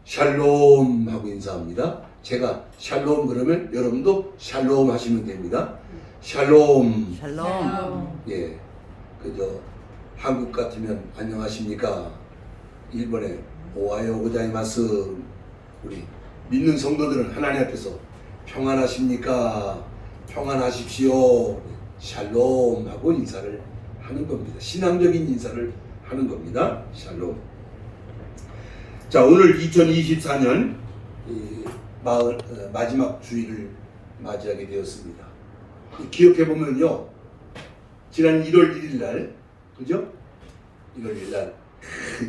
샬롬 하고 인사합니다. 제가 샬롬 그러면 여러분도 샬롬 하시면 됩니다. 샬롬. 샬롬. 예, 그저 한국 같으면 안녕하십니까. 일본에 오하요 고자이마스. 우리 믿는 성도들은 하나님 앞에서 평안하십니까? 평안하십시오. 샬롬 하고 인사를 하는 겁니다. 신앙적인 인사를 하는 겁니다. 샬롬. 자, 오늘 2024년 마지막 주일을 맞이하게 되었습니다. 기억해 보면요, 지난 1월 1일 날, 그죠? 1월 1일 날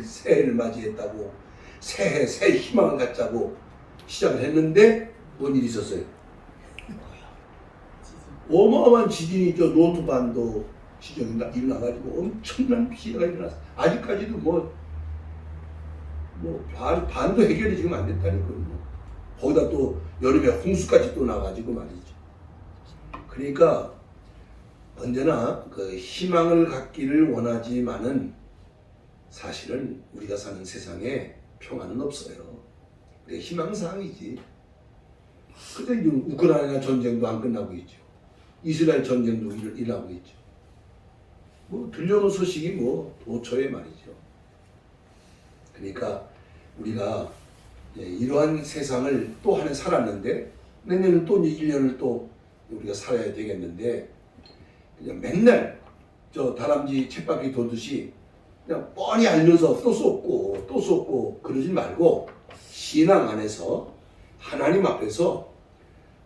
새해를 맞이했다고, 새해 새 희망을 갖자고 시작을 했는데 뭔 일이 있었어요? 어마어마한 지진이 저 노트반도 지정이 일어나가지고 엄청난 피해가 일어났어요. 아직까지도 반도 해결이 지금 안 됐다니까요. 거기다 또 여름에 홍수까지 또 나가지고 말이죠. 그러니까 언제나 그 희망을 갖기를 원하지만은 사실은 우리가 사는 세상에 평안은 없어요. 그게 희망사항이지. 근데 우크라이나 전쟁도 안 끝나고 있죠. 이스라엘 전쟁도 일어나고 있죠. 들려오는 소식이 도처에 말이죠. 그러니까 우리가 이러한 세상을 또 한 해 살았는데 내년은 또 1년을 또 우리가 살아야 되겠는데 그냥 맨날 저 다람쥐 쳇바퀴 돌듯이 그냥 뻔히 알면서 또 쏟고 또 쏟고 그러지 말고 신앙 안에서 하나님 앞에서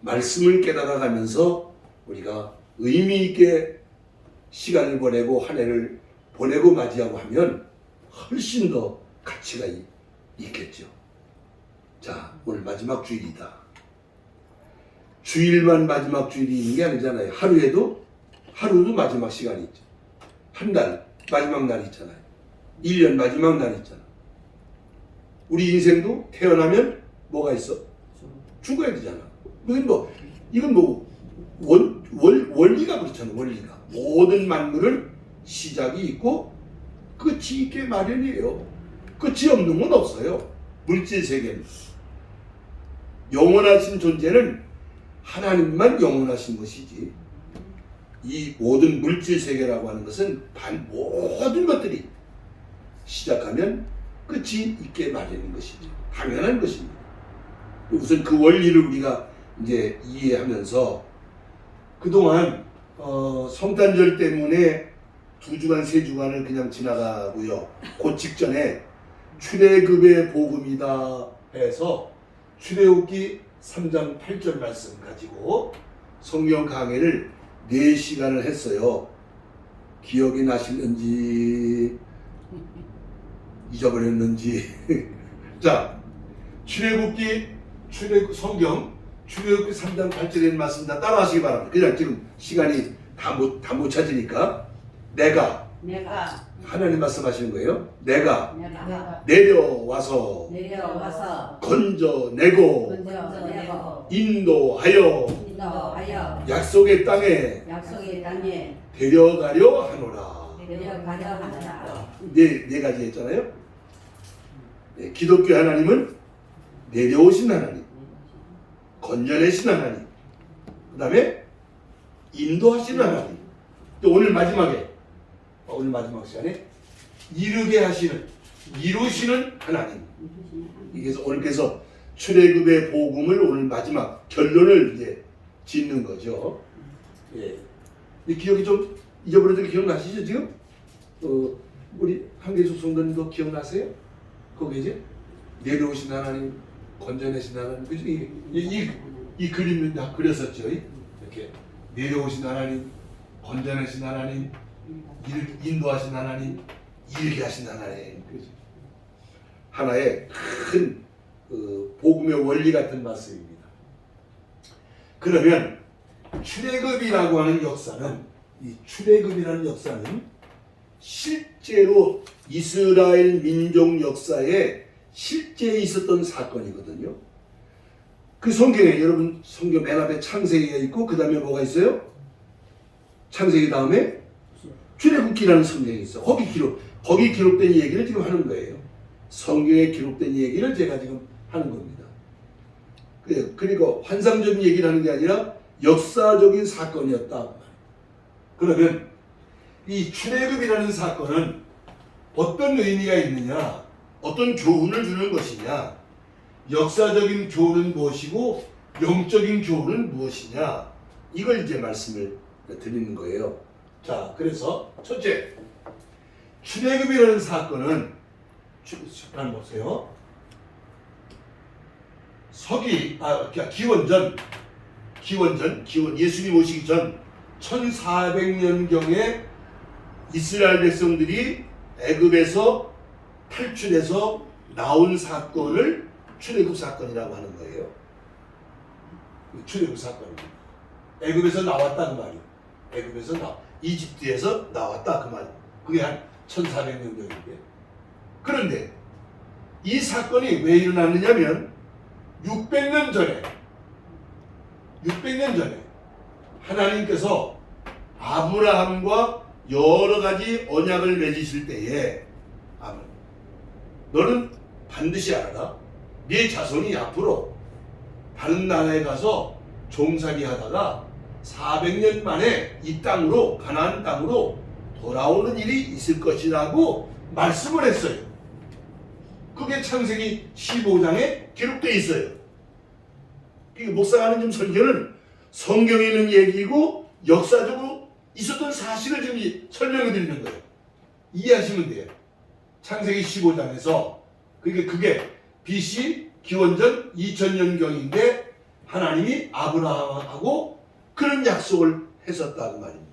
말씀을 깨달아가면서 우리가 의미 있게 시간을 보내고 한 해를 보내고 맞이하고 하면 훨씬 더 가치가 있겠죠. 자, 오늘 마지막 주일이다. 주일만 마지막 주일이 있는 게 아니잖아요. 하루도 마지막 시간이 있죠. 한 달 마지막 날이 있잖아요. 1년 마지막 날이 있잖아요. 우리 인생도 태어나면 뭐가 있어? 죽어야 되잖아. 이건 원리가 그렇잖아. 원리가 모든 만물은 시작이 있고 끝이 있게 마련이에요. 끝이 없는 건 없어요. 물질 세계는 영원하신 존재는 하나님만 영원하신 것이지, 이 모든 물질 세계라고 하는 것은 모든 것들이 시작하면 끝이 있게 마련인 것이죠. 당연한 것입니다. 우선 그 원리를 우리가 이제 이해하면서 그동안 성탄절 때문에 2주간 3주간을 그냥 지나가고요. 그 직전에 출애굽의 복음이다 해서 출애굽기 3장 8절 말씀 가지고 성경 강해를 4시간을 했어요. 기억이 나시는지 잊어버렸는지. 자, 성경 출애굽기 3장 8절에 말씀 다 따라하시기 바랍니다. 그냥 지금 시간이 다 못 찾으니까 내가 하나님 말씀하시는 거예요. 내가 내려와서 건져내고 인도하여 약속의 땅에 데려가려 하노라. 네 가지 했잖아요. 기독교 하나님은 내려오신 하나님, 건져내신 하나님, 그 다음에 인도하신 하나님, 또 오늘 마지막 시간에 이루시는 하나님. 그래서 출애굽의 복음을 오늘 마지막 결론을 이제 짓는 거죠. 예. 기억이 좀 잊어버려도 기억나시죠 지금? 우리 한계숙 성도님도 기억나세요? 거기 이제 내려오신 하나님, 건져내신 하나님, 그죠? 이 그림을 다 그렸었죠. 이렇게 내려오신 하나님, 건져내신 하나님, 인도하신 하나님, 일게 하신 하나님. 그죠? 하나의 큰 복음의 원리 같은 말씀입니다. 그러면 출애굽이라고 하는 역사는, 이 출애굽이라는 역사는 실제로 이스라엘 민족 역사에 실제 있었던 사건이거든요. 그 성경에, 여러분 성경 맨 앞에 창세기가 있고 그 다음에 뭐가 있어요? 창세기 다음에 출애굽기라는 성경이 있어. 거기 기록된 얘기를 지금 하는 거예요. 성경에 기록된 얘기를 제가 지금 하는 겁니다. 그리고 환상적인 얘기를 하는 게 아니라 역사적인 사건이었다. 그러면 이 출애굽이라는 사건은 어떤 의미가 있느냐, 어떤 교훈을 주는 것이냐, 역사적인 교훈은 무엇이고 영적인 교훈은 무엇이냐, 이걸 이제 말씀을 드리는 거예요. 자, 그래서 첫째, 출애굽이라는 사건은 잠깐 보세요. 기원 예수님 오시기 전 1400년경에 이스라엘 백성들이 애굽에서 탈출해서 나온 사건을 출애굽 사건이라고 하는 거예요. 출애굽 사건입니다. 애굽에서 나왔다 그 말이에요. 이집트에서 나왔다 그 말이에요. 그게 한 1400년 전인데. 그런데 이 사건이 왜 일어났느냐면 600년 전에 하나님께서 아브라함과 여러 가지 언약을 맺으실 때에 너는 반드시 알아라. 네 자손이 앞으로 다른 나라에 가서 종살이 하다가 400년 만에 이 땅으로, 가나안 땅으로 돌아오는 일이 있을 것이라고 말씀을 했어요. 그게 창세기 15장에 기록되어 있어요. 목사가 하는 좀 설교는 성경에 있는 얘기고 역사적으로 있었던 사실을 지금 설명해 드리는 거예요. 이해하시면 돼요. 창세기 15장에서 그게 BC 기원전 2000년경인데 하나님이 아브라함하고 그런 약속을 했었다는 말입니다.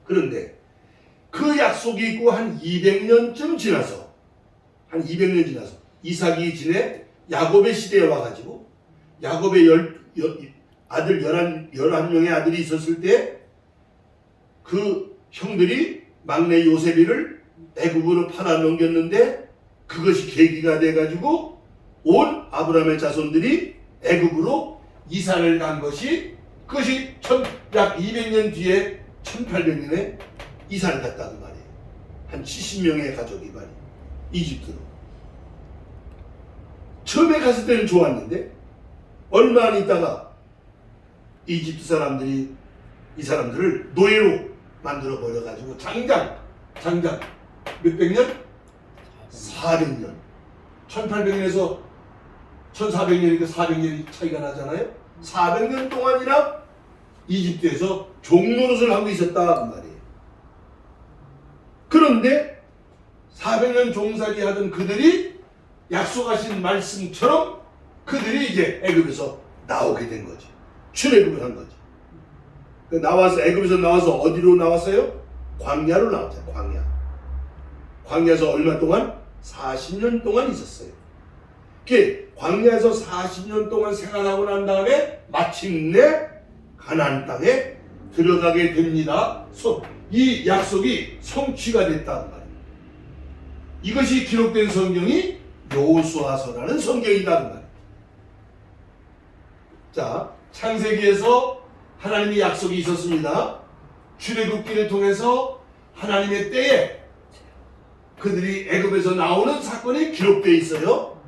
그런데 그 약속이 있고 한 200년쯤 지나서 이삭이 지내 야곱의 시대에 와가지고 야곱의 아들 11명의 아들이 있었을 때 그 형들이 막내 요셉이를 애굽으로 팔아넘겼는데 그것이 계기가 돼가지고 온 아브라함의 자손들이 애굽으로 이사를 간 것이 그것이 약 200년 뒤에 1800년에 이사를 갔다는 말이에요. 한 70명의 가족이 말이에요. 이집트로. 처음에 갔을 때는 좋았는데 얼마 안 있다가 이집트 사람들이 이 사람들을 노예로 만들어 버려가지고 장장 몇백 년? 400년. 1800년에서 1400년이니까 400년이 차이가 나잖아요. 400년 동안이나 이집트에서 종노릇을 하고 있었다 그 말이에요. 그런데 400년 종살이 하던 그들이 약속하신 말씀처럼 그들이 이제 애굽에서 나오게 된 거지. 출애굽을 한 거지. 애굽에서 나와서 어디로 나왔어요? 광야로 나왔죠. 광야에서 얼마 동안? 40년 동안 있었어요. 광야에서 40년 동안 생활하고 난 다음에 마침내 가나안 땅에 들어가게 됩니다. 이 약속이 성취가 됐다는 말이에요. 이것이 기록된 성경이 여호수아서라는 성경이라는 말이에요. 자, 창세기에서 하나님의 약속이 있었습니다. 출애굽기를 통해서 하나님의 때에 그들이 애굽에서 나오는 사건이 기록되어 있어요.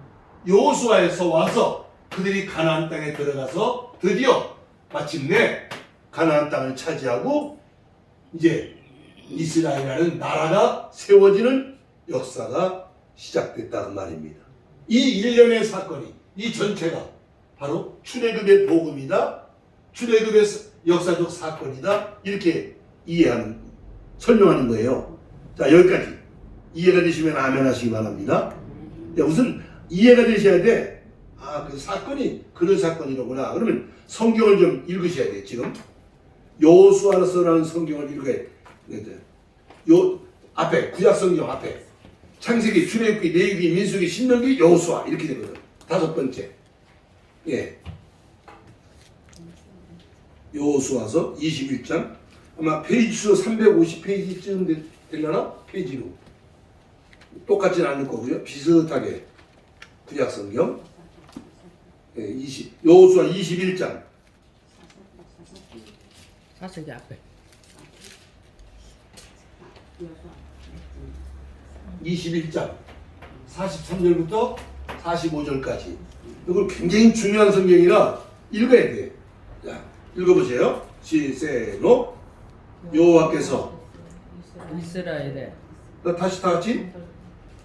여호수아에서 와서 그들이 가나안 땅에 들어가서 드디어 마침내 가나안 땅을 차지하고 이제 이스라엘이라는 나라가 세워지는 역사가 시작됐다는 말입니다. 이 일련의 사건이, 이 전체가 바로 출애굽의 복음이다. 출애굽의 역사적 사건이다. 이렇게 설명하는 거예요. 자, 여기까지 이해가 되시면 아멘 하시기 바랍니다. 우선 이해가 되셔야 돼. 그 사건이 그런 사건이로구나. 그러면 성경을 좀 읽으셔야 돼. 지금 여호수아서라는 성경을 읽어야 돼. 요 앞에 구약 성경 앞에 창세기, 출애굽기, 레위기, 민수기, 신명기, 여호수아 이렇게 되거든. 5번째. 예. 여호수아서 21장 아마 페이지 수 350페이지쯤 되려나? 페이지로 똑같지는 않을 거고요. 비슷하게 구약 성경 여호수아 21장 사세기 앞에 21장 43절부터 45절까지. 이걸 굉장히 중요한 성경이라 읽어야 돼. 자, 읽어보세요. 시세노. 여호와께서 이스라엘에 나 다시 다 같이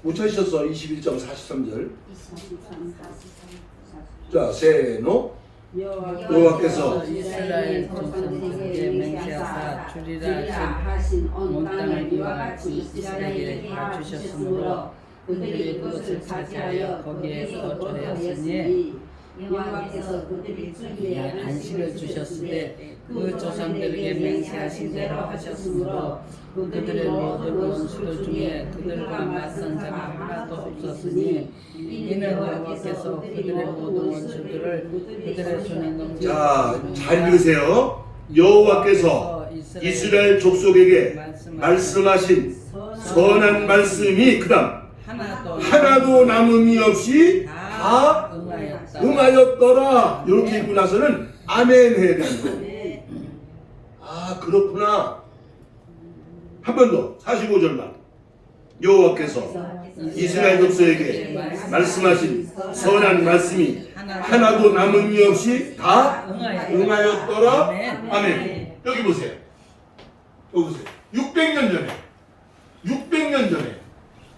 못 찾으셨어. 21장 43절. 자, 세노. 여호와께서 이스라엘 조상들에게 맹세하사 주리라 하신 온 땅을 이와 같이 이스라엘에게 다 주셨으므로 그들이 그것을 차지하여 거기에 거주하였으니 여호와께서 그들이 주기에 안식을 주셨으되 그 조상들에게 맹세하신 대로 하셨으므로 그들의 모든 원수들 중에 그들과 맞선 자가 하나도 없었으니 이는 여호와께서 그들의 모든 원수들을 그들의 손에 넘겨. 자, 잘 읽으세요. 여호와께서 이스라엘 족속에게 말씀하신 선한 말씀이 그다음 하나도 남음이 없이 다 응하였더라. 이렇게 읽고 나서는 아멘 해야 되는 거예요. 아, 그렇구나. 한 번 더 45절만. 여호와께서 이스라엘 족속에게 말씀하신 선한 말씀이 하나도 남음이 없이 다 응하였더라. 아멘. 여기 보세요. 여기 보세요. 600년 전에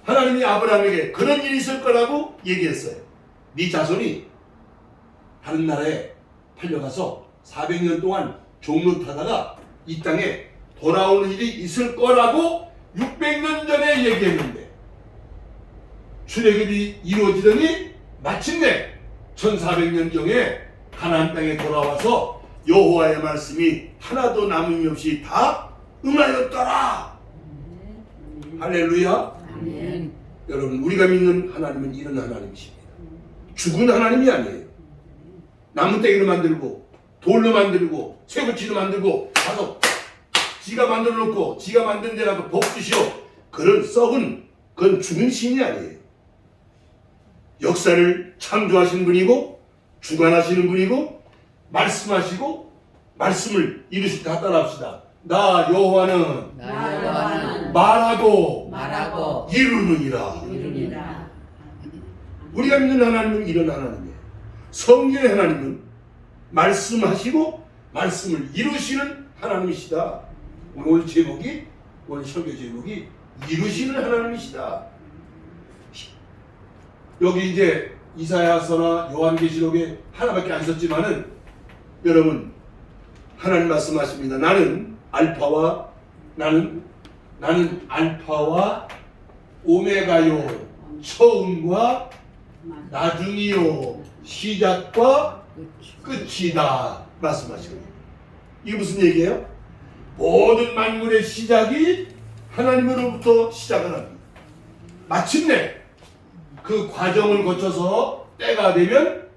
하나님이 아브라함에게 그런 일이 있을 거라고 얘기했어요. 네 자손이 다른 나라에 팔려가서 400년 동안 종로 타다가 이 땅에 돌아오는 일이 있을 거라고 600년 전에 얘기했는데 출애굽이 이루어지더니 마침내 1400년경에 가나안 땅에 돌아와서 여호와의 말씀이 하나도 남음이 없이 다 응하였더라. 할렐루야. 아멘. 여러분, 우리가 믿는 하나님은 이런 하나님이십니다. 죽은 하나님이 아니에요. 나무떼기로 만들고 돌로 만들고 쇠붙이로 만들고 가서 지가 만들어 놓고 지가 만든 데 가서 복 주시오. 그런 썩은 그건 죽은 신이 아니에요. 역사를 창조하신 분이고 주관하시는 분이고 말씀하시고 말씀을 이루실 때 따라합시다. 나 여호와는 말하고 이루느니라. 우리가 믿는 하나님은 이런 하나님이에요. 성경의 하나님은 말씀하시고 말씀을 이루시는 하나님이시다. 오늘 제목이, 오늘 설교 제목이 이루시는 하나님이시다. 여기 이제 이사야서나 요한계시록에 하나밖에 안 썼지만은 여러분, 하나님 말씀하십니다. 나는 알파와 오메가요, 처음과 나중이요, 시작과 끝이다 말씀하시거든요. 이게 무슨 얘기예요? 모든 만물의 시작이 하나님으로부터 시작을 합니다. 마침내 그 과정을 거쳐서 때가 되면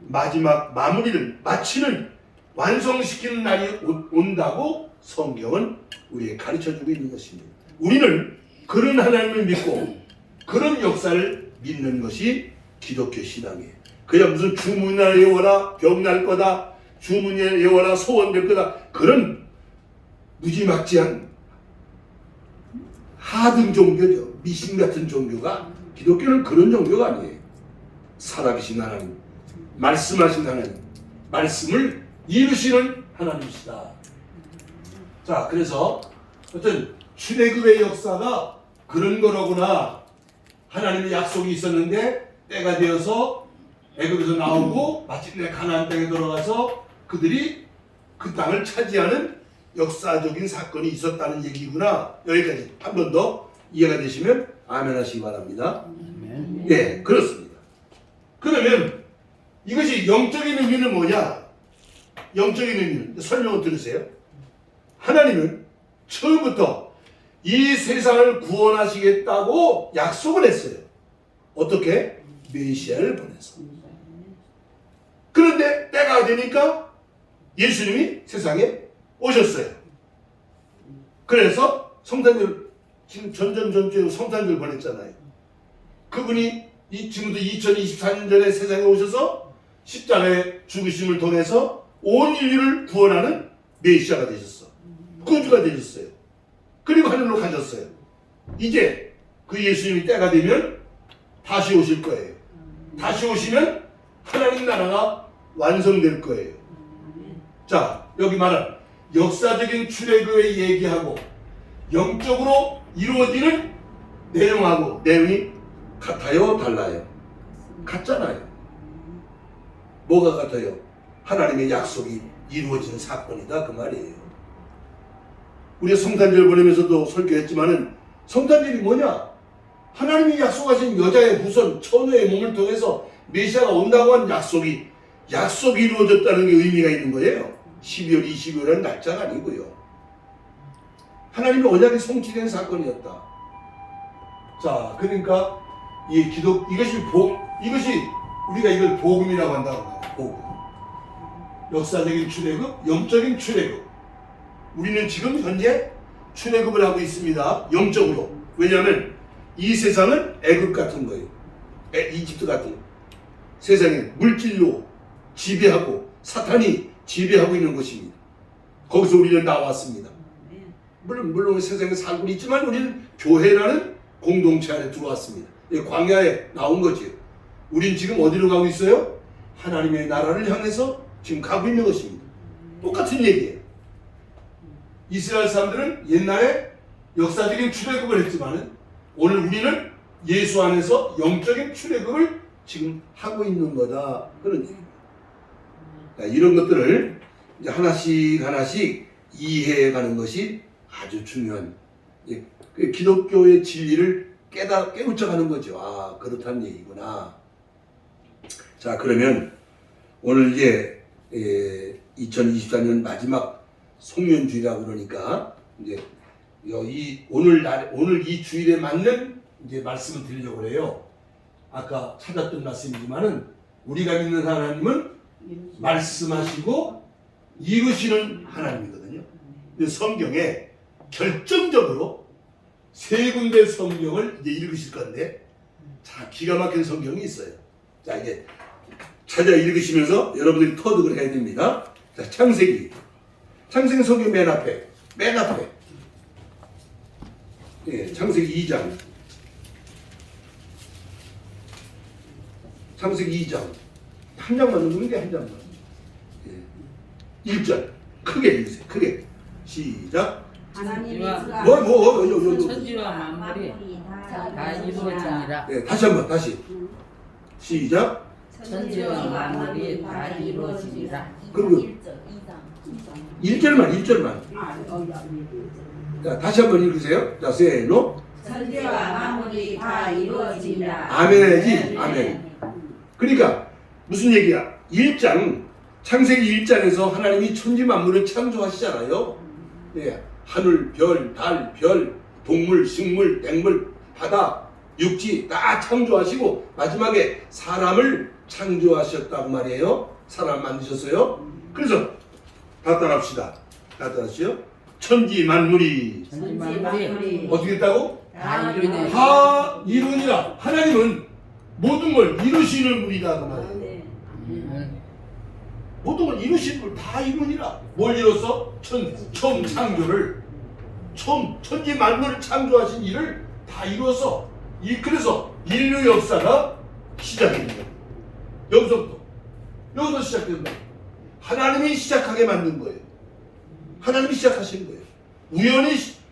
마지막 마무리를 마치는 완성시키는 날이 온다고 성경은 우리에게 가르쳐주고 있는 것입니다. 우리는 그런 하나님을 믿고 그런 역사를 믿는 것이 기독교 신앙이에요. 그냥 무슨 주문을 외워라, 병날 거다, 주문을 외워라, 소원될 거다, 그런 무지막지한 하등 종교죠. 미신 같은 종교가, 기독교는 그런 종교가 아니에요. 살아계신 하나님, 말씀하신 하나님, 말씀을 이루시는 하나님이시다. 자, 그래서 어떤 출애굽의 역사가 그런 거로구나. 하나님의 약속이 있었는데 때가 되어서 애굽에서 나오고 마침내 가나안 땅에 들어가서 그들이 그 땅을 차지하는 역사적인 사건이 있었다는 얘기구나. 여기까지 한 번 더 이해가 되시면 아멘 하시기 바랍니다. 아멘. 예, 그렇습니다. 그러면 이것이 영적인 의미는 뭐냐? 영적인 의미는 설명을 들으세요. 하나님은 처음부터 이 세상을 구원하시겠다고 약속을 했어요. 어떻게? 메시아를 보내서. 그런데 때가 되니까 예수님이 세상에 오셨어요. 그래서 성탄절, 지금 전주에 성탄절 보냈잖아요. 그분이 지금도 2024년 전에 세상에 오셔서 십자가의 죽으심을 통해서 온 인류를 구원하는 메시아가 되셨어. 구주가 되셨어요. 그리고 하늘로 가셨어요. 이제 그 예수님이 때가 되면 다시 오실 거예요. 다시 오시면 하나님 나라가 완성될 거예요. 자, 여기 말한 역사적인 출애굽의 얘기하고 영적으로 이루어지는 내용하고 내용이 같아요, 달라요? 같잖아요. 뭐가 같아요? 하나님의 약속이 이루어지는 사건이다 그 말이에요. 우리가 성탄절 보내면서도 설교했지만은 성탄절이 뭐냐? 하나님이 약속하신 여자의 후손 처녀의 몸을 통해서 메시아가 온다고 한 약속이 이루어졌다는 게 의미가 있는 거예요. 12월 22일은 날짜가 아니고요. 하나님의 언약이 성취된 사건이었다. 자, 그러니까 이것이 우리가 이걸 복음이라고 한다고 해요. 복음. 역사적인 출애굽, 영적인 출애굽. 우리는 지금 현재 출애굽을 하고 있습니다. 영적으로. 왜냐하면 이 세상은 애굽 같은 거예요. 이집트 같은 세상에 물질로 지배하고 사탄이 지배하고 있는 것입니다. 거기서 우리는 나왔습니다. 물론 세상에 살고 있지만 우리는 교회라는 공동체 안에 들어왔습니다. 광야에 나온 거지. 우린 지금 어디로 가고 있어요? 하나님의 나라를 향해서 지금 가고 있는 것입니다. 똑같은 얘기예요. 이스라엘 사람들은 옛날에 역사적인 출애굽을 했지만 오늘 우리는 예수 안에서 영적인 출애굽을 지금 하고 있는 거다. 그런 얘기입니다. 이런 것들을 이제 하나씩 이해해가는 것이 아주 중요한 기독교의 진리를 깨우쳐가는 거죠. 아, 그렇다는 얘기구나. 자, 그러면 오늘 이제 2024년 마지막 송년주일이라고 그러니까 이제 오늘 이 주일에 맞는 이제 말씀을 드리려고 해요. 아까 찾았던 말씀이지만은 우리가 믿는 하나님은 말씀하시고 이루시는 하나님이거든요. 근데 성경에 결정적으로 세 군데 성경을 이제 읽으실 건데, 자, 기가 막힌 성경이 있어요. 자, 이제 찾아 읽으시면서 여러분들이 터득을 해야 됩니다. 자, 창세기 성경 맨 앞에. 예, 창세기 2장. 창세기 2장. 한 장만 읽는 게 한 장만. 예. 1절. 크게 읽으세요. 크게. 시작. 천지와 만물이 다 이루어지니라. 예, 다시 한번 다시. 시작. 천지와 만물이 다 이루어지니라. 그리고 1절만. 자, 다시 한번 읽으세요. 자, 세노. 천지와 만물이 다 이루어지니라. 아멘 해야지. 아멘. 그러니까 무슨 얘기야? 1장 창세기 1장에서 하나님이 천지 만물을 창조하시잖아요. 예, 하늘, 별, 달, 별, 동물, 식물, 맹물, 바다, 육지 다 창조하시고 마지막에 사람을 창조하셨다고 말이에요. 사람 만드셨어요. 그래서 다 따라합시다. 다 따라하시죠. 천지 만물이 어떻게 했다고? 다 이루니라. 하나님은 모든 걸 이루시는 분이다 그 말이에요. 모든 걸 이루시는 걸 다 이루니라. 뭘 이뤘어? 처음 창조를, 천지 만물을 창조하신 일을 다 이루어서 그래서 인류 역사가 시작됩니다. 여기서 시작된 거예요. 하나님이 시작하게 만든 거예요. 하나님이 시작하신 거예요.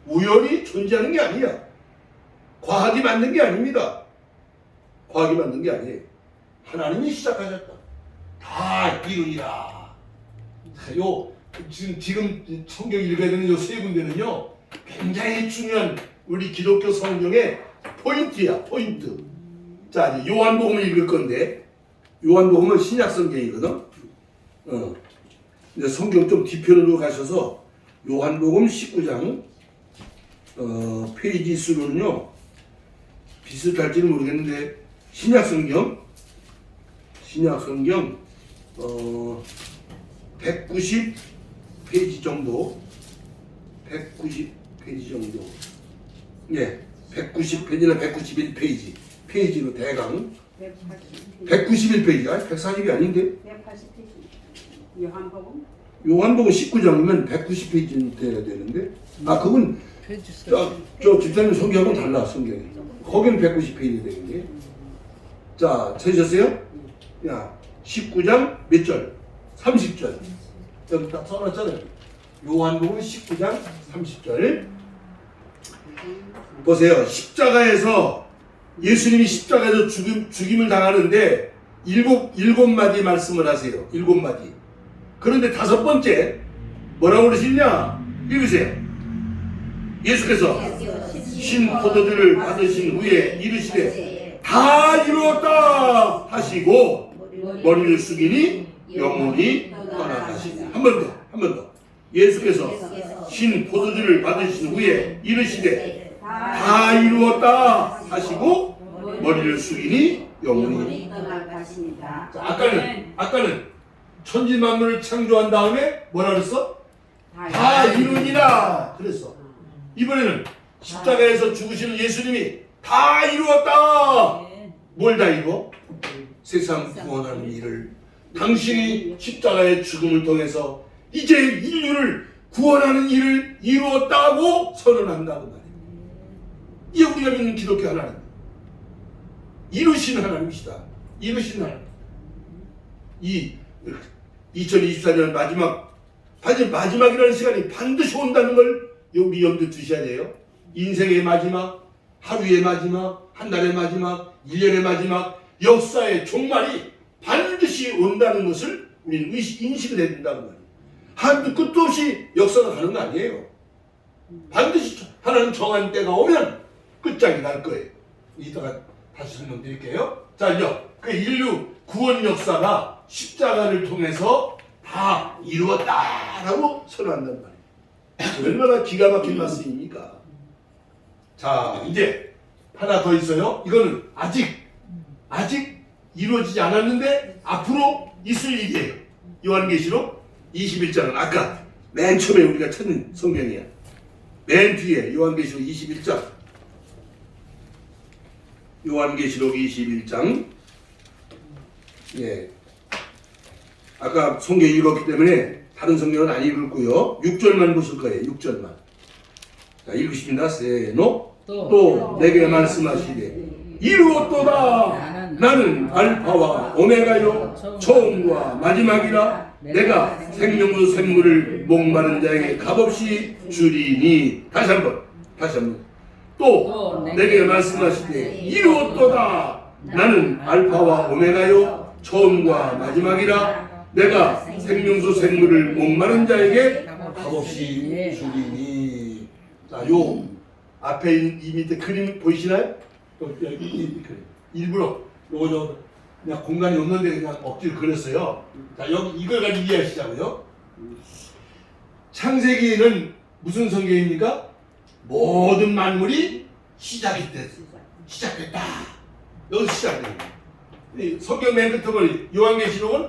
우연히 존재하는 게 아니야. 과학이 만든 게 아닙니다. 과학이 만든 게 아니에요. 하나님이 시작하셨다. 다 이루니라. 지금 성경 읽어야 되는 요 세 군데는요, 굉장히 중요한 우리 기독교 성경의 포인트야, 포인트. 자, 이제 요한복음을 읽을 건데, 요한복음은 신약 성경이거든. 이제 성경 좀 뒤편으로 가셔서 요한복음 19장 페이지 수로는요 비슷할지는 모르겠는데 신약 성경 190페이지 정도, 190페이지 정도. 예, 190페이지나 191페이지 페이지로 대강 191페이지, 아니 140이 아닌데 180페이지. 요한복음 19장이면 190페이지 돼야 되는데, 그건 저 집사님 성경하고는 달라. 성경이 거기는 190페이지 되겠네. 자, 찾으셨어요? 야, 19장 몇 절? 30절. 여기 딱 써놨잖아요. 요한복음 19장 30절. 보세요. 십자가에서 예수님이 십자가에서 죽임을 당하는데 일곱 마디 말씀을 하세요. 7마디. 그런데 5번째 뭐라고 그러시냐? 읽으세요. 예수께서 신 포도주를 받으신 후에 이르시되 다 이루었다 하시고 머리를 숙이니 영혼이 떠나가시니. 한 번 더. 예수께서 신 포도주를 받으신 후에 이르시되 다 이루었다 하시고 머리를 숙이니 영혼이 떠나가십니다. 자, 아까는 천지 만물을 창조한 다음에 뭐라 그랬어? 다 이루니라 그랬어. 이번에는 십자가에서 죽으시는 예수님이 다 이루었다. 뭘 다 이루어? 세상 구원하는 일을 당신이 십자가의 죽음을 통해서 이제 인류를 구원하는 일을 이루었다고 선언한다고 말이에요. 이게 우리가 믿는 기독교 하나님. 이루신 하나님이시다. 이루신 하나님. 이 2024년 마지막이라는 시간이 반드시 온다는 걸 우리 염두에 두셔야 돼요. 인생의 마지막, 하루의 마지막, 한 달의 마지막, 1년의 마지막, 역사의 종말이 반드시 온다는 것을 우리는 인식을 해야 된다는 말이에요. 한도 끝도 없이 역사가 가는 거 아니에요. 반드시 하나님 정한 때가 오면 끝장이 날 거예요. 이따가 다시 설명드릴게요. 자, 이제 그 인류 구원 역사가 십자가를 통해서 다 이루었다라고 선언한단 말이에요. 얼마나 기가 막힌 말씀입니까? 자, 이제 하나 더 있어요. 이거는 아직 이루어지지 않았는데 앞으로 있을 일이에요. 요한계시록 21장은 아까 맨 처음에 우리가 찾는 성경이야. 맨 뒤에 요한계시록 21장. 요한계시록 21장. 예. 아까 성경 읽었기 때문에 다른 성경은 안 읽을고요. 6절만 보실 거예요. 6절만. 자, 읽으십니다. 세노. 또 내게 말씀하시되 이루었도다. 나는 알파와 오메가요 처음과 마지막이라. 내가 생명수 샘물을 목마른 자에게 값없이 주리니. 다시 한번. 또 내게 말씀하시되 이루었도다. 나는 알파와 오메가요 처음과 마지막이라. 내가 생명수 샘물을 목마른 자에게 값없이 주리니. 자, 요 앞에 이 밑에 그림 보이시나요? 이 그림. 일부러 요거 그냥 공간이 없는데 그냥 억지로 그렸어요. 자, 여기 이걸 가지고 이해하시자고요. 창세기는 무슨 성경입니까? 모든 만물이 시작됐다. 여기서 시작됩니다. 성경 맨 끝에 보니 요한계시록은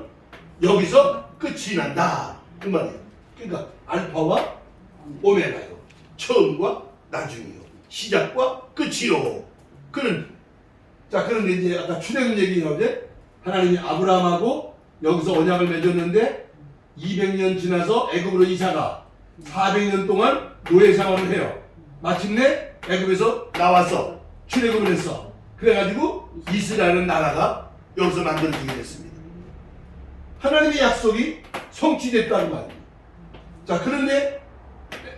여기서 끝이 난다. 그 말이에요. 그러니까 알파와 오메가요. 처음과 나중이요. 시작과 끝이요. 그런데 이제 아까 출애굽 얘기 나오죠. 하나님이 아브라함하고 여기서 언약을 맺었는데 200년 지나서 애굽으로 이사가 400년 동안 노예 생활을 해요. 마침내 애굽에서 나와서 출애굽을 했어. 그래가지고 이스라엘은 나라가 여기서 만들어지게 됐습니다. 하나님의 약속이 성취됐다는 말입니다. 자, 그런데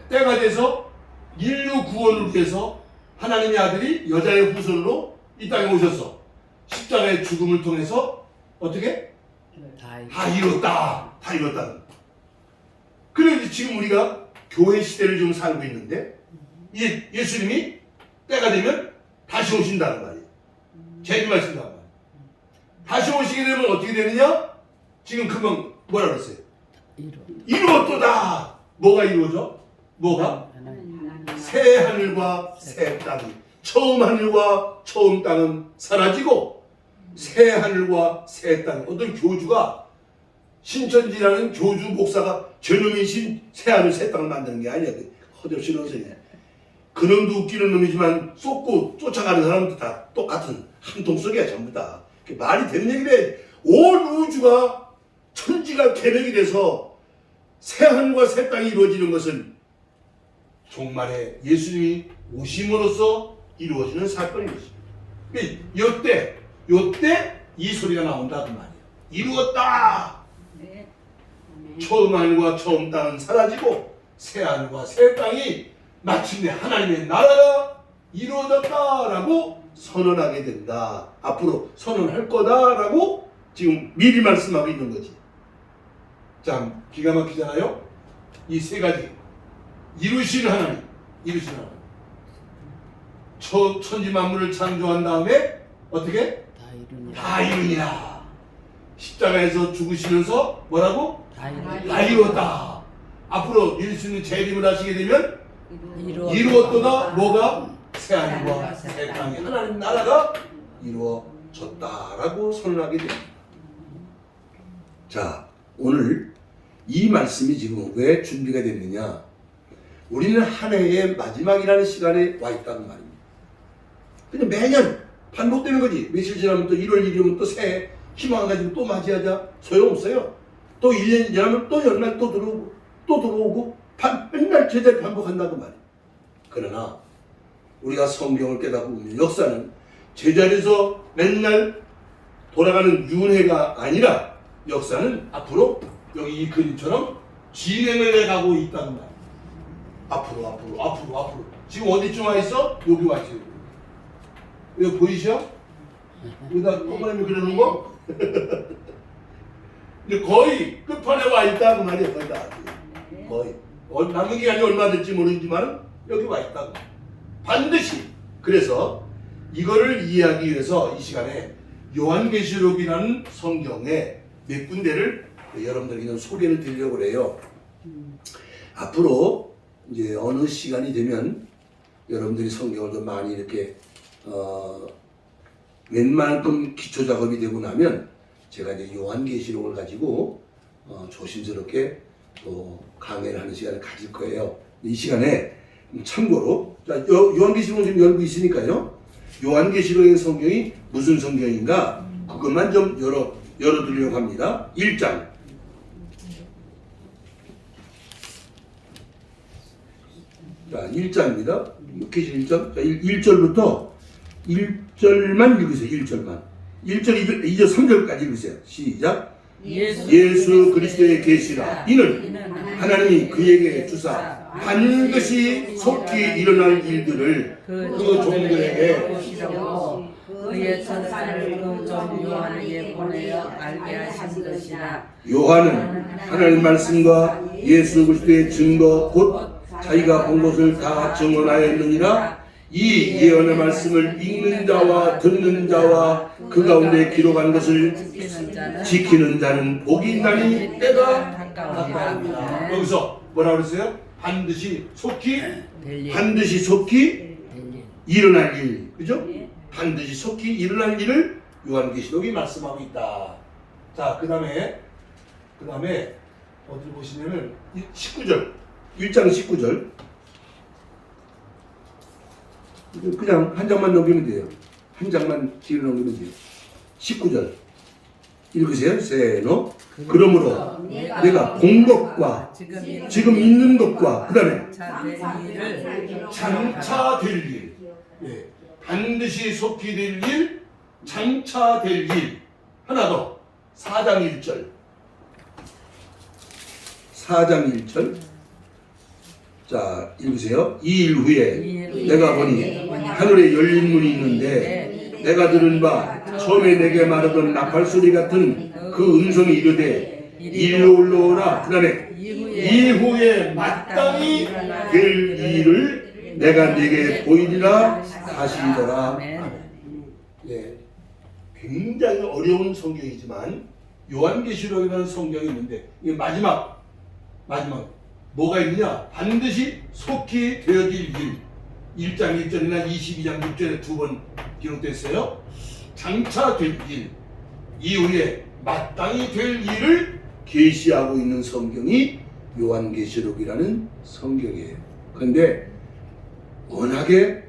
때가 돼서 인류 구원을 위해서 하나님의 아들이 여자의 후손으로 이 땅에 오셨어. 십자가의 죽음을 통해서 어떻게? 다 이뤘다. 그런데 지금 우리가 교회 시대를 좀 살고 있는데 예수님이 때가 되면 다시 오신다는 말이에요. 재림하신다는 말이에요. 다시 오시게 되면 어떻게 되느냐? 지금 금방 뭐라 그랬어요? 이루었도다. 뭐가 이루어져? 뭐가? 새 하늘과 새 땅이. 처음 하늘과 처음 땅은 사라지고 새 하늘과 새 땅. 어떤 교주가 신천지라는 교주 목사가 저놈이 새 하늘 새 땅을 만드는 게 아니야. 허접스러운 소리야. 그놈도 웃기는 놈이지만 쏟고 쫓아가는 사람도 다 똑같은 한 통 속이야. 전부 다. 말이 되는 얘기래. 온 우주가 천지가 개벽이 돼서 새 하늘과 새 땅이 이루어지는 것은 종말에 예수님이 오심으로써 이루어지는 사건인 것입니다. 이때 요때 이 소리가 나온다 그 말이에요. 이루었다. 네. 처음 하늘과 처음 땅은 사라지고 새 하늘과 새 땅이 마침내 하나님의 나라가 이루어졌다라고 선언하게 된다. 앞으로 선언할 거다라고 지금 미리 말씀하고 있는 거지. 참 기가 막히잖아요. 이 세 가지 이루신 하나님, 이루신 하나님. 천지 만물을 창조한 다음에 어떻게? 다 이루니라. 십자가에서 죽으시면서 뭐라고? 다 이루었다. 앞으로 이룰 수 있는 재림을 하시게 되면 이루었도다. 뭐가? 새 하늘과 새 땅이 하나님 나라가 이루어졌다라고 선언하게 됩니다. 자, 오늘 이 말씀이 지금 왜 준비가 됐느냐? 우리는 한 해의 마지막이라는 시간에 와 있다는 말입니다. 근데 매년 반복되는 거지. 며칠 지나면 또 1월 1일이면 또 새해 희망 가지고 또 맞이하자. 소용없어요. 또 1년 지나면 또 연말 또 들어오고 맨날 제자리 반복한다고 말이에요. 그러나 우리가 성경을 깨닫고 보면 역사는 제자리에서 맨날 돌아가는 윤회가 아니라 역사는 앞으로 여기 이 그림처럼 진행을 해가고 있다는 말이에요. 앞으로. 지금 어디쯤 와 있어? 여기 와 있어요. 이거 보이셔? 여기다 동그라미 그려놓은 거? 이제 거의 끝판에 와 있다고 말이에요. 거의 다. 거의. 남은 기간이 얼마 될지 모르지만 여기 와 있다고. 반드시. 그래서 이거를 이해하기 위해서 이 시간에 요한계시록이라는 성경에 몇 군데를 여러분들에게 소개를 드리려고 그래요. 앞으로 이제 어느 시간이 되면 여러분들이 성경을 좀 많이 이렇게 웬만큼 기초 작업이 되고 나면 제가 이제 요한계시록을 가지고 조심스럽게 또 강의를 하는 시간을 가질 거예요. 이 시간에 참고로 자, 요한계시록을 지금 열고 있으니까요. 요한계시록의 성경이 무슨 성경인가 그것만 좀 열어드리려고 합니다. 1장. 자, 1장입니다. 계시 1장. 자, 1절부터 1절만 읽으세요. 1절만. 1절, 2절, 3절까지 읽으세요. 시작. 예수 그리스도의 계시라. 이는 하나님이 그에게 주사 반드시 속히 일어날 일들을 그 종들에게 보시려고 그의 천사를 그종 요한에게 보내어 알게 하신 것이라. 요한은 하나님 말씀과 예수 그리스도의 증거 곧 자기가 본 것을 다 증언하였느니라. 이 예언의 말씀을 읽는 자와 듣는 자와 그 가운데 기록한 것을 지키는 자는 복이 있나니 때가 가까우니라. 여기서 뭐라 그랬어요? 반드시 속히 일어날 일. 그죠? 반드시 속히 일어날 일을 요한계시록이 말씀하고 있다. 자, 그 다음에 어디 보시냐면 19절 1장 19절 그냥 한 장만 넘기면 돼요. 한 장만 뒤로 넘기면 돼요. 19절 읽으세요. 세노. 그러므로 내가 본 것과 지금 있는 것과 그 다음에 장차 될 일, 예. 반드시 속히 될 일, 장차 될 일. 하나 더. 4장 1절 4장 1절 자, 읽으세요. 이 일 후에 내가 보니 하늘에 열린 문이 있는데 내가 들은 바 처음에 내게 말하던 나팔소리 같은 그 음성이 이르되 이리로 올라오라. 그 다음에 이후에 마땅히 될 일을 내가 네게 보이리라 하시더라. 예, 굉장히 어려운 성경이지만 요한계시록이라는 성경이 있는데 이게 마지막 뭐가 있느냐? 반드시 속히 되어질 일. 1장 1절이나 22장 6절에 두 번 기록됐어요. 장차 될 일, 이후에 마땅히 될 일을 계시하고 있는 성경이 요한계시록이라는 성경이에요. 그런데 워낙에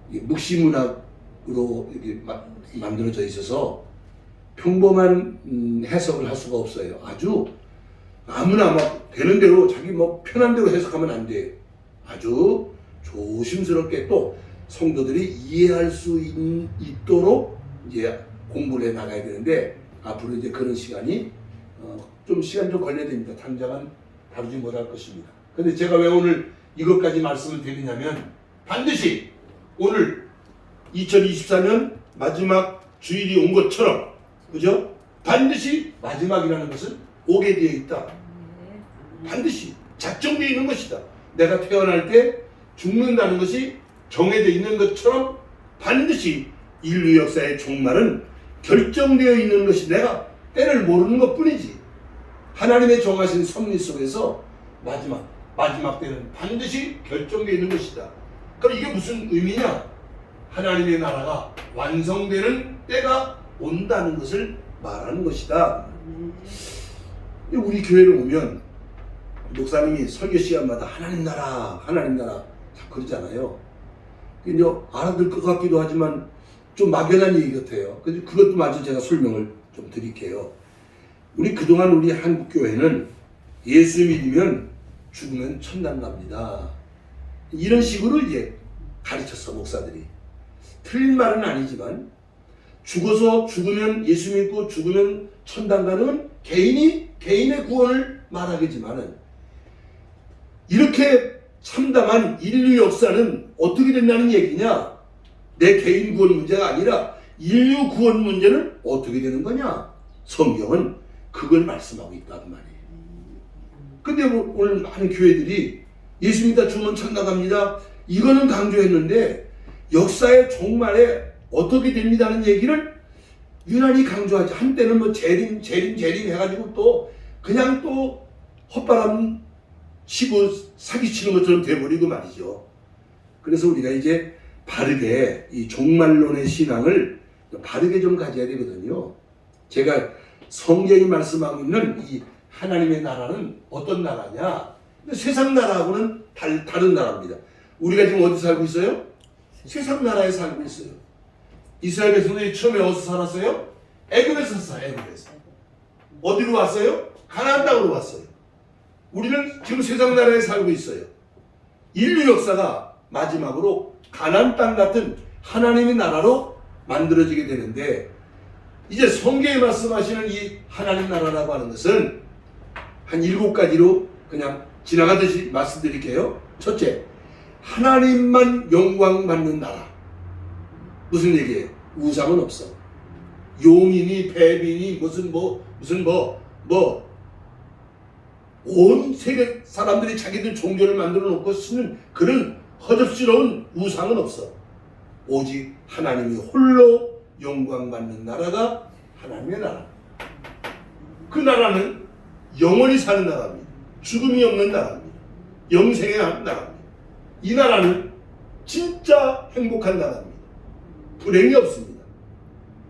묵시문학으로 이렇게 만들어져 있어서 평범한 해석을 할 수가 없어요. 아주 아무나 막 되는 대로 자기 뭐 편한 대로 해석하면 안 돼요. 아주 조심스럽게 또 성도들이 이해할 수 있도록 이제 공부를 해 나가야 되는데 앞으로 이제 그런 시간이 좀 시간 좀 걸려야 됩니다. 당장은 다루지 못할 것입니다. 근데 제가 왜 오늘 이것까지 말씀을 드리냐면 반드시 오늘 2024년 마지막 주일이 온 것처럼 그죠? 반드시 마지막이라는 것은 오게 되어 있다. 반드시 작정되어 있는 것이다. 내가 태어날 때 죽는다는 것이 정해져 있는 것처럼 반드시 인류 역사의 종말은 결정되어 있는 것이 내가 때를 모르는 것뿐이지. 하나님의 정하신 섭리 속에서 마지막 때는 반드시 결정되어 있는 것이다. 그럼 이게 무슨 의미냐? 하나님의 나라가 완성되는 때가 온다는 것을 말하는 것이다. 우리 교회를 오면 목사님이 설교 시간마다 하나님 나라 자꾸 그러잖아요. 이제 알아들 것 같기도 하지만 좀 막연한 얘기 같아요. 그래서 그것도 마저 제가 설명을 좀 드릴게요. 그동안 우리 한국 교회는 예수 믿으면 죽으면 천당 갑니다. 이런 식으로 이제 가르쳤어, 목사들이. 틀린 말은 아니지만 죽으면 예수 믿고 죽으면 천당 가는 개인의 구원을 말하겠지만은 이렇게 참담한 인류 역사는 어떻게 된다는 얘기냐? 내 개인 구원 문제가 아니라 인류 구원 문제는 어떻게 되는 거냐? 성경은 그걸 말씀하고 있다는 말이에요. 근데 오늘 많은 교회들이 예수 믿다 죽으면 천당 갑니다. 이거는 강조했는데 역사의 종말에 어떻게 됩니다는 얘기를 유난히 강조하지. 한때는 뭐 재림 해가지고 또 그냥 또 헛바람 치고 사기치는 것처럼 돼버리고 말이죠. 그래서 우리가 이제 바르게 이 종말론의 신앙을 바르게 좀 가져야 되거든요. 제가 성경이 말씀하고 있는 이 하나님의 나라는 어떤 나라냐? 세상 나라하고는 다른 나라입니다. 우리가 지금 어디 살고 있어요? 세상 나라에 살고 있어요. 이스라엘 백성들이 처음에 어디서 살았어요? 애굽에서 살았어요. 애굽에서. 어디로 왔어요? 가나안 땅으로 왔어요. 우리는 지금 세상 나라에 살고 있어요. 인류 역사가 마지막으로 가나안 땅 같은 하나님의 나라로 만들어지게 되는데 이제 성경에 말씀하시는 이 하나님 나라라고 하는 것은 한 7가지로 그냥 지나가듯이 말씀드릴게요. 첫째, 하나님만 영광 받는 나라. 무슨 얘기예요? 우상은 없어. 용이니 뱀이니 온 세계 사람들이 자기들 종교를 만들어 놓고 쓰는 그런 허접스러운 우상은 없어. 오직 하나님이 홀로 영광 받는 나라가 하나님의 나라. 그 나라는 영원히 사는 나라입니다. 죽음이 없는 나라입니다. 영생의 나라입니다. 이 나라는 진짜 행복한 나라입니다. 불행이 없습니다.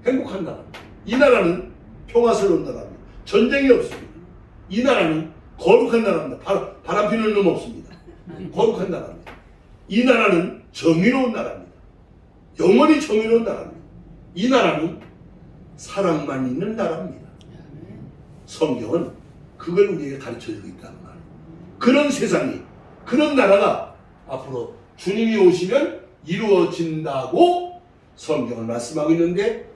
행복한 나라입니다. 이 나라는 평화스러운 나라입니다. 전쟁이 없습니다. 이 나라는 거룩한 나라입니다. 바람 피는 놈 없습니다. 거룩한 나라입니다. 이 나라는 정의로운 나라입니다. 영원히 정의로운 나라입니다. 이 나라는 사랑만 있는 나라입니다. 성경은 그걸 우리에게 가르쳐주고 있다는 말이에요. 그런 세상이, 그런 나라가 앞으로 주님이 오시면 이루어진다고 성경을 말씀하고 있는데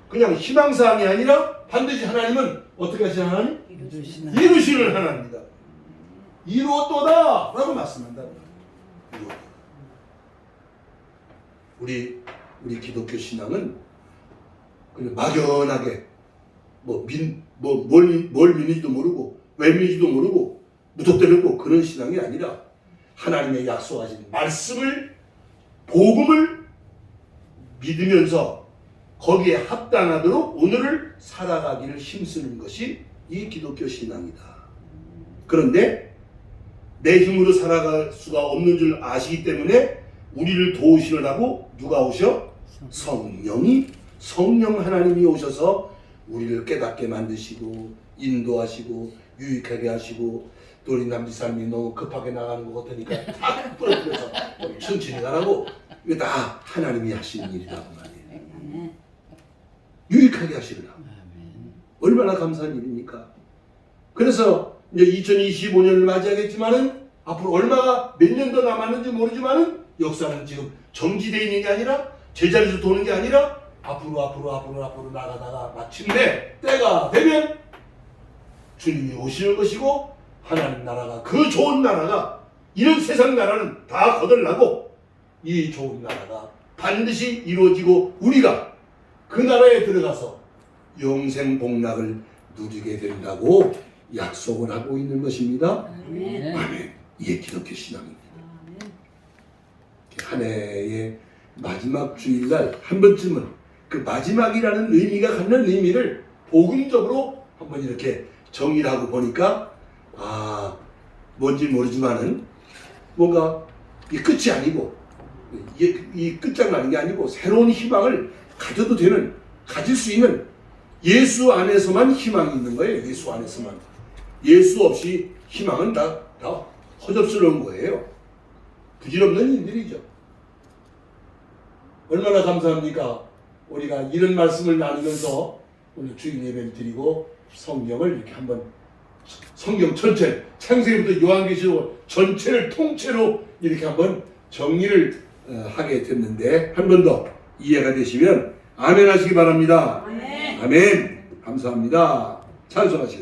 그냥 희망사항이 아니라 반드시 하나님은 어떻게 하시는 하나님? 이루시는 하나님이다. 이루었도다 라고 말씀한다. 우리 기독교 신앙은 그냥 막연하게 뭘 믿는지도 모르고 왜 믿는지도 모르고 무턱대고 그런 신앙이 아니라 하나님의 약속하신 말씀을 복음을 믿으면서 거기에 합당하도록 오늘을 살아가기를 힘쓰는 것이 이 기독교 신앙이다. 그런데 내 힘으로 살아갈 수가 없는 줄 아시기 때문에 우리를 도우시려고 누가 오셔? 성령 하나님이 오셔서 우리를 깨닫게 만드시고 인도하시고 유익하게 하시고 또 우리 남지사님이 너무 급하게 나가는 것 같으니까 다 부러뜨려서 천천히 가라고. 이거 다 하나님이 하시는 일이라고 말이에요. 유익하게 하시더라고. 얼마나 감사한 일입니까? 그래서 이제 2025년을 맞이하겠지만은 앞으로 얼마가 몇 년 더 남았는지 모르지만은 역사는 지금 정지되어 있는 게 아니라 제자리에서 도는 게 아니라 앞으로 나가다가 마침내 때가 되면 주님이 오실 것이고 하나님 나라가 그 좋은 나라가 이런 세상 나라는 다 거덜나고 이 좋은 나라가 반드시 이루어지고 우리가 그 나라에 들어가서 영생 복락을 누리게 된다고 약속을 하고 있는 것입니다. 아멘. 아멘. 이게 기독교 신앙입니다. 한 해의 마지막 주일날 한 번쯤은 그 마지막이라는 의미가 갖는 의미를 복음적으로 한번 이렇게 정의를 하고 보니까 뭔지 모르지만은 뭔가 이 끝이 아니고 이 끝장나는 게 아니고 새로운 희망을 가져도 되는 가질 수 있는 예수 안에서만 희망이 있는 거예요. 예수 안에서만. 예수 없이 희망은 다 허접스러운 거예요. 부질없는 일들이죠. 얼마나 감사합니까? 우리가 이런 말씀을 나누면서 오늘 주일 예배를 드리고 성경을 이렇게 한번 성경 전체 창세기부터 요한계시록 전체를 통째로 이렇게 한번 정리를 하게 됐는데 한 번 더 이해가 되시면 아멘 하시기 바랍니다. 아멘. 감사합니다. 찬송하시겠습니다.